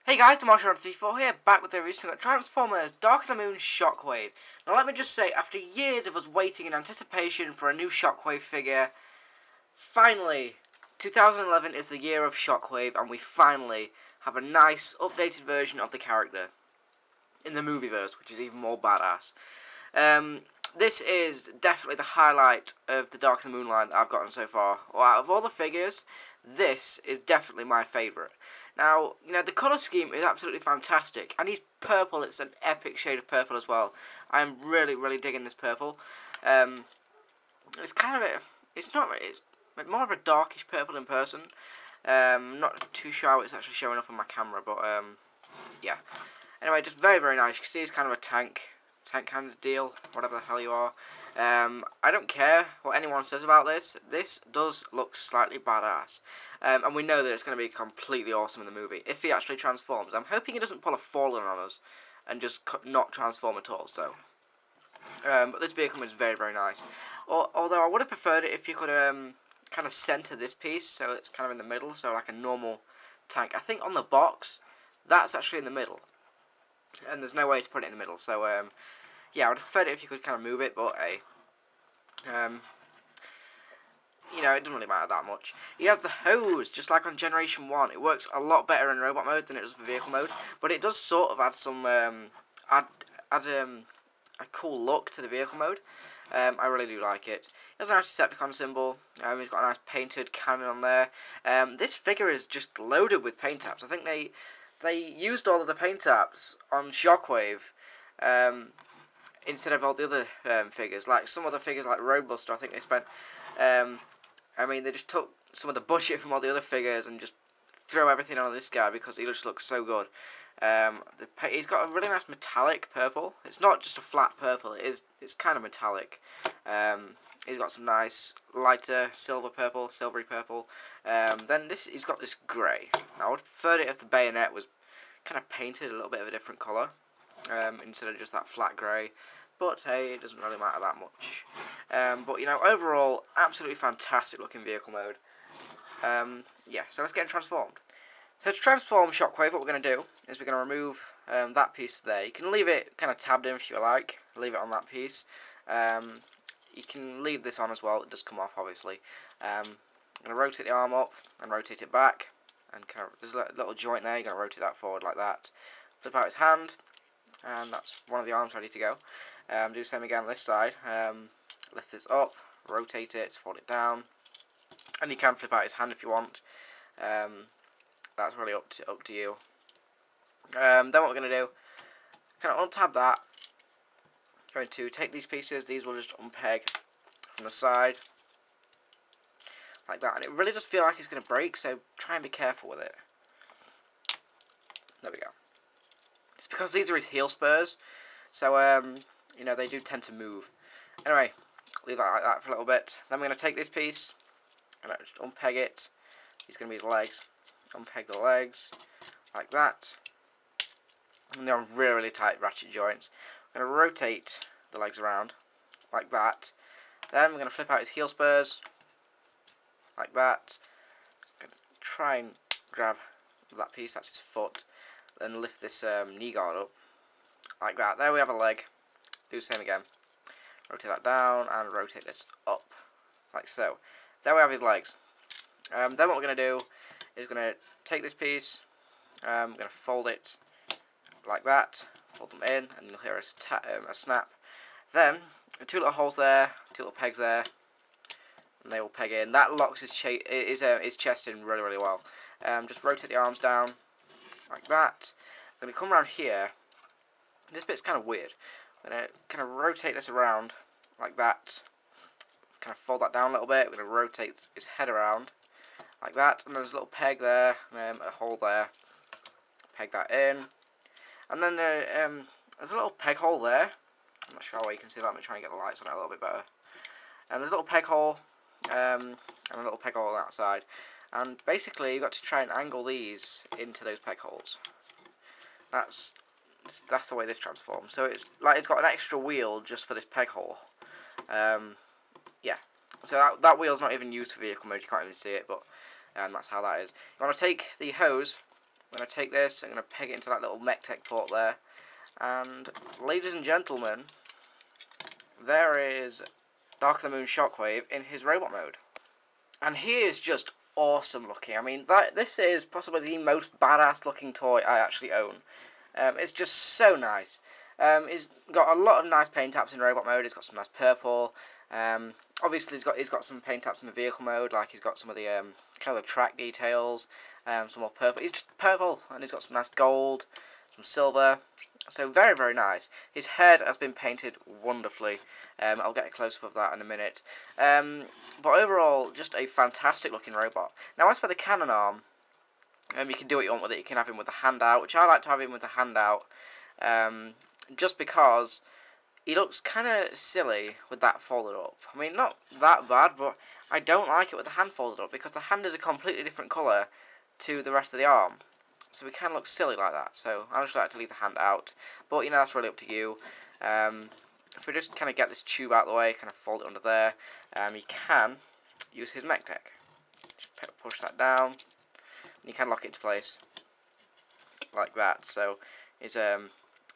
Hey guys, Demolition34 here, back with the recently got Transformers Dark of the Moon Shockwave. Now let me just say, after years of us waiting in anticipation for a new Shockwave figure, finally, 2011 is the year of Shockwave, and we finally have a nice, updated version of the character in the movieverse, which is even more badass. This is definitely the highlight of the Dark of the Moon line that I've gotten so far. Well, out of all the figures, this is definitely my favourite. Now, the colour scheme is absolutely fantastic, and he's purple. It's an epic shade of purple as well. I'm really, really digging this purple. It's kind of it's more of a darkish purple in person. Not too sure how it's actually showing up on my camera, but yeah. Anyway, just very, very nice. You can see he's kind of a tank kind of deal, whatever the hell you are. I don't care what anyone says about this. This does look slightly badass. And we know that it's going to be completely awesome in the movie, if he actually transforms. I'm hoping he doesn't pull a Fallen on us and just not transform at all, so. But this vehicle is very, very nice. Although I would have preferred it if you could kind of center this piece, so it's kind of in the middle, so like a normal tank. I think on the box, that's actually in the middle. And there's no way to put it in the middle, so yeah, I would have preferred it if you could kind of move it, but hey. It doesn't really matter that much. He has the hose, just like on Generation 1. It works a lot better in robot mode than it does for vehicle mode, but it does sort of add some, add a cool look to the vehicle mode. I really do like it. He has a nice Decepticon symbol. He's got a nice painted cannon on there. This figure is just loaded with paint apps. I think they used all of the paint apps on Shockwave, instead of all the other figures. Like some other figures like Roadbuster, I think they spent, they just took some of the budget from all the other figures and just throw everything on this guy because he just looks so good. He's got a really nice metallic purple. It's not just a flat purple. It's kind of metallic. He's got some nice lighter silvery purple. Then he's got this grey. Now I would prefer it if the bayonet was kind of painted a little bit of a different colour, instead of just that flat grey. But hey, it doesn't really matter that much. But overall, absolutely fantastic looking vehicle mode. Yeah, so let's get him transformed. So to transform Shockwave, what we're going to do is we're going to remove that piece there. You can leave it kind of tabbed in if you like. Leave it on that piece. You can leave this on as well. It does come off, obviously. I'm going to rotate the arm up and rotate it back. And kind of, there's a little joint there. You're going to rotate that forward like that. Flip out his hand. And that's one of the arms ready to go. Do the same again on this side. Lift this up. Rotate it. Fold it down. And you can flip out his hand if you want. That's really up to you. Then what we're going to do, kind of untab that. Going to take these pieces. These will just unpeg from the side, like that. And it really does feel like it's going to break, so try and be careful with it. There we go. It's because these are his heel spurs, so they do tend to move. Anyway, leave that like that for a little bit. Then we're going to take this piece and just unpeg it. These are going to be the legs. Unpeg the legs like that. And they're on really, really tight ratchet joints. I'm going to rotate the legs around like that. Then we're going to flip out his heel spurs like that. I'm going to try and grab that piece, that's his foot. Then lift this knee guard up like that. There we have a leg. Do the same again. Rotate that down and rotate this up like so. There we have his legs. Then what we're going to do is going to take this piece, I'm going to fold it like that, fold them in, and you'll hear a snap. Then, two little holes there, two little pegs there, and they will peg in. That locks his chest in really, really well. Just rotate the arms down like that. I'm going to come around here. This bit's kind of weird. I'm going to kind of rotate this around like that. Kind of fold that down a little bit. We're going to rotate his head around like that, and there's a little peg there, a hole there. Peg that in, and then there's a little peg hole there. I'm not sure how well you can see that. I'm going to try and get the lights on it a little bit better. And there's a little peg hole, and a little peg hole on that side. And basically, you've got to try and angle these into those peg holes. That's the way this transforms. So it's got an extra wheel just for this peg hole. Yeah. So that wheel's not even used for vehicle mode. You can't even see it, but that's how that is. You want to take the hose I'm going to take this, I'm going to peg it into that little mech tech port there, and ladies and gentlemen, there is Dark of the Moon Shockwave in his robot mode. And he is just awesome looking. I mean, this is possibly the most badass looking toy I actually own. It's just so nice. He's got a lot of nice paint apps in robot mode. He's got some nice purple. Obviously, he's got some paint apps in the vehicle mode, like he's got some of the kind of the track details, some more purple. He's just purple, and he's got some nice gold, some silver. So very, very nice. His head has been painted wonderfully. I'll get a close-up of that in a minute. But overall, just a fantastic looking robot. Now, as for the cannon arm, you can do what you want with it. You can have him with the hand out, which I like to have him with the hand out, just because he looks kind of silly with that folded up. I mean, not that bad, but I don't like it with the hand folded up, because the hand is a completely different colour to the rest of the arm. So we can look silly like that. So I just like to leave the hand out. But, you know, that's really up to you. If we just kind of get this tube out of the way, kind of fold it under there, you can use his mech deck. Just push that down, and you can lock it into place like that. So it's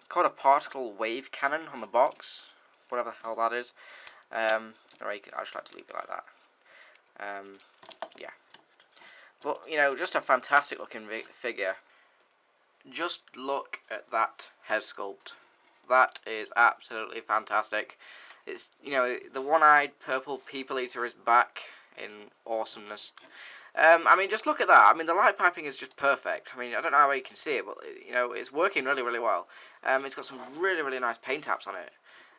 called a particle wave cannon on the box, whatever the hell that is. I just like to leave it like that. Yeah. But, you know, just a fantastic looking figure. Just look at that head sculpt. That is absolutely fantastic. It's, you know, the one-eyed purple people eater is back in awesomeness. I mean, just look at that. I mean, the light piping is just perfect. I mean, I don't know how you can see it, but, you know, it's working really, really well. It's got some really, really nice paint apps on it.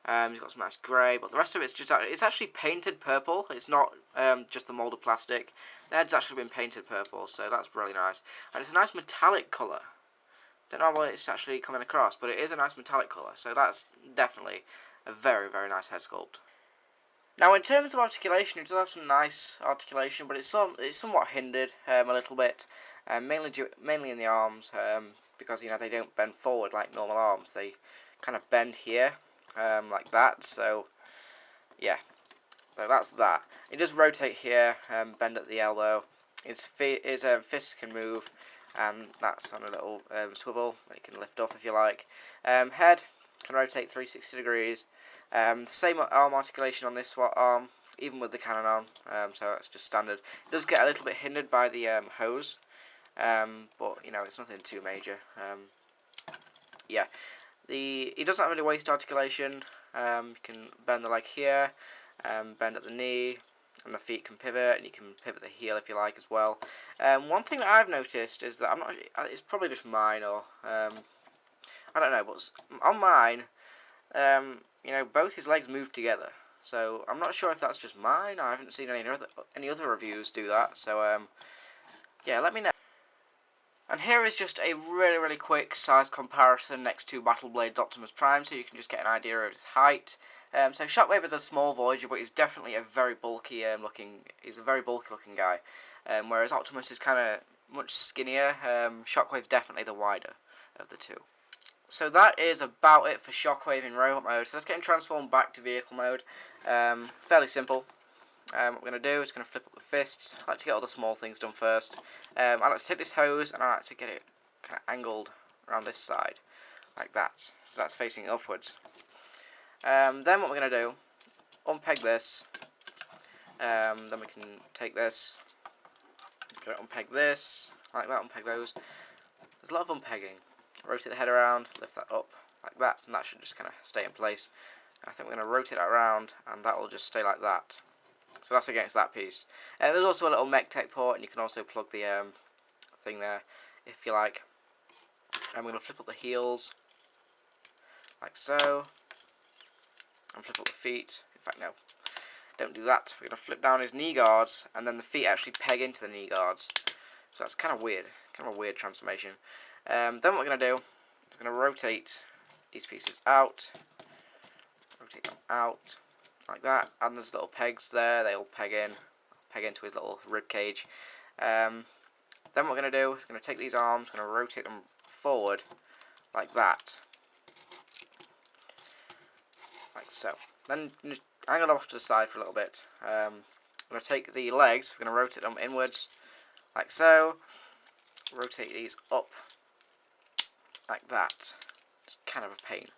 It's got some nice grey, but the rest of it's actually painted purple. It's not just the moulded plastic. The head's actually been painted purple, so that's really nice. And it's a nice metallic colour. Don't know what it's actually coming across, but it is a nice metallic colour, so that's definitely a very, very nice head sculpt. Now, in terms of articulation, it does have some nice articulation, but it's somewhat hindered a little bit, mainly in the arms, because, you know, they don't bend forward like normal arms. They kind of bend here, like that. So, yeah, so that's that. It does rotate here, bend at the elbow. His fists can move, and that's on a little swivel that you can lift up if you like. Head can rotate 360 degrees. Same arm articulation on this arm, even with the cannon arm, so that's just standard. It does get a little bit hindered by the hose, but, you know, it's nothing too major. Yeah, it doesn't have any waist articulation. You can bend the leg here, bend at the knee, and the feet can pivot, and you can pivot the heel if you like as well. One thing that I've noticed is that it's probably just mine, or I don't know, but on mine, you know, both his legs move together. So I'm not sure if that's just mine. I haven't seen any other reviews do that. So yeah, let me know. And here is just a really, really quick size comparison next to Battle Blade Optimus Prime, so you can just get an idea of his height. So Shockwave is a small Voyager, but he's definitely a very bulky He's a very bulky looking guy. Whereas Optimus is kind of much skinnier. Shockwave's definitely the wider of the two. So that is about it for Shockwave in robot mode. So let's get him transformed back to vehicle mode. Fairly simple. What we're going to do is going to flip up the fists. I like to get all the small things done first. I like to take this hose and I like to get it kind of angled around this side, like that. So that's facing upwards. Then what we're going to do, unpeg this. Then we can take this, unpeg this, like that, unpeg those. There's a lot of unpegging. Rotate the head around, lift that up like that, and that should just kind of stay in place. And I think we're going to rotate that around, and that will just stay like that. So that's against that piece. There's also a little mech tech port, and you can also plug the thing there if you like. And we're going to flip up the heels, like so, and flip up the feet. In fact, no, don't do that. We're going to flip down his knee guards, and then the feet actually peg into the knee guards. So that's kind of weird, kind of a weird transformation. Then what we're going to do, we're going to rotate these pieces out, rotate them out, like that, and there's little pegs there, they all peg into his little rib cage. Then what we're going to do is going to take these arms, going to rotate them forward, like that, like so. Then angle them off to the side for a little bit. I'm going to take the legs, we're going to rotate them inwards, like so. Rotate these up like that. It's kind of a pain,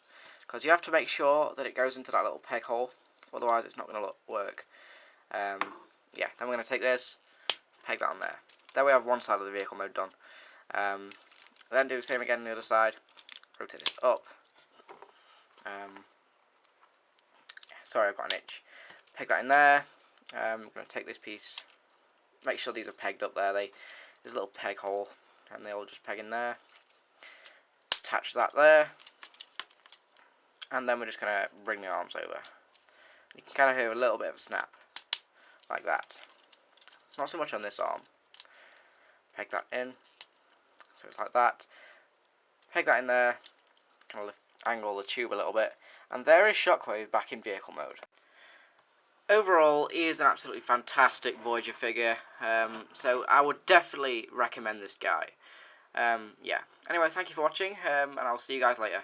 because you have to make sure that it goes into that little peg hole, otherwise it's not going to work. Yeah, then we're going to take this, peg that on there. There we have one side of the vehicle mode done. Then do the same again on the other side, rotate this up. Sorry, I've got an itch. Peg that in there. I'm going to take this piece, make sure these are pegged up there. There's a little peg hole, and they all just peg in there. Attach that there, and then we're just going to bring the arms over. You can kind of hear a little bit of a snap, like that. It's not so much on this arm. Peg that in, so it's like that. Peg that in there, kind of angle the tube a little bit, and there is Shockwave back in vehicle mode. Overall, he is an absolutely fantastic Voyager figure, so I would definitely recommend this guy. Yeah. Anyway, thank you for watching, and I'll see you guys later.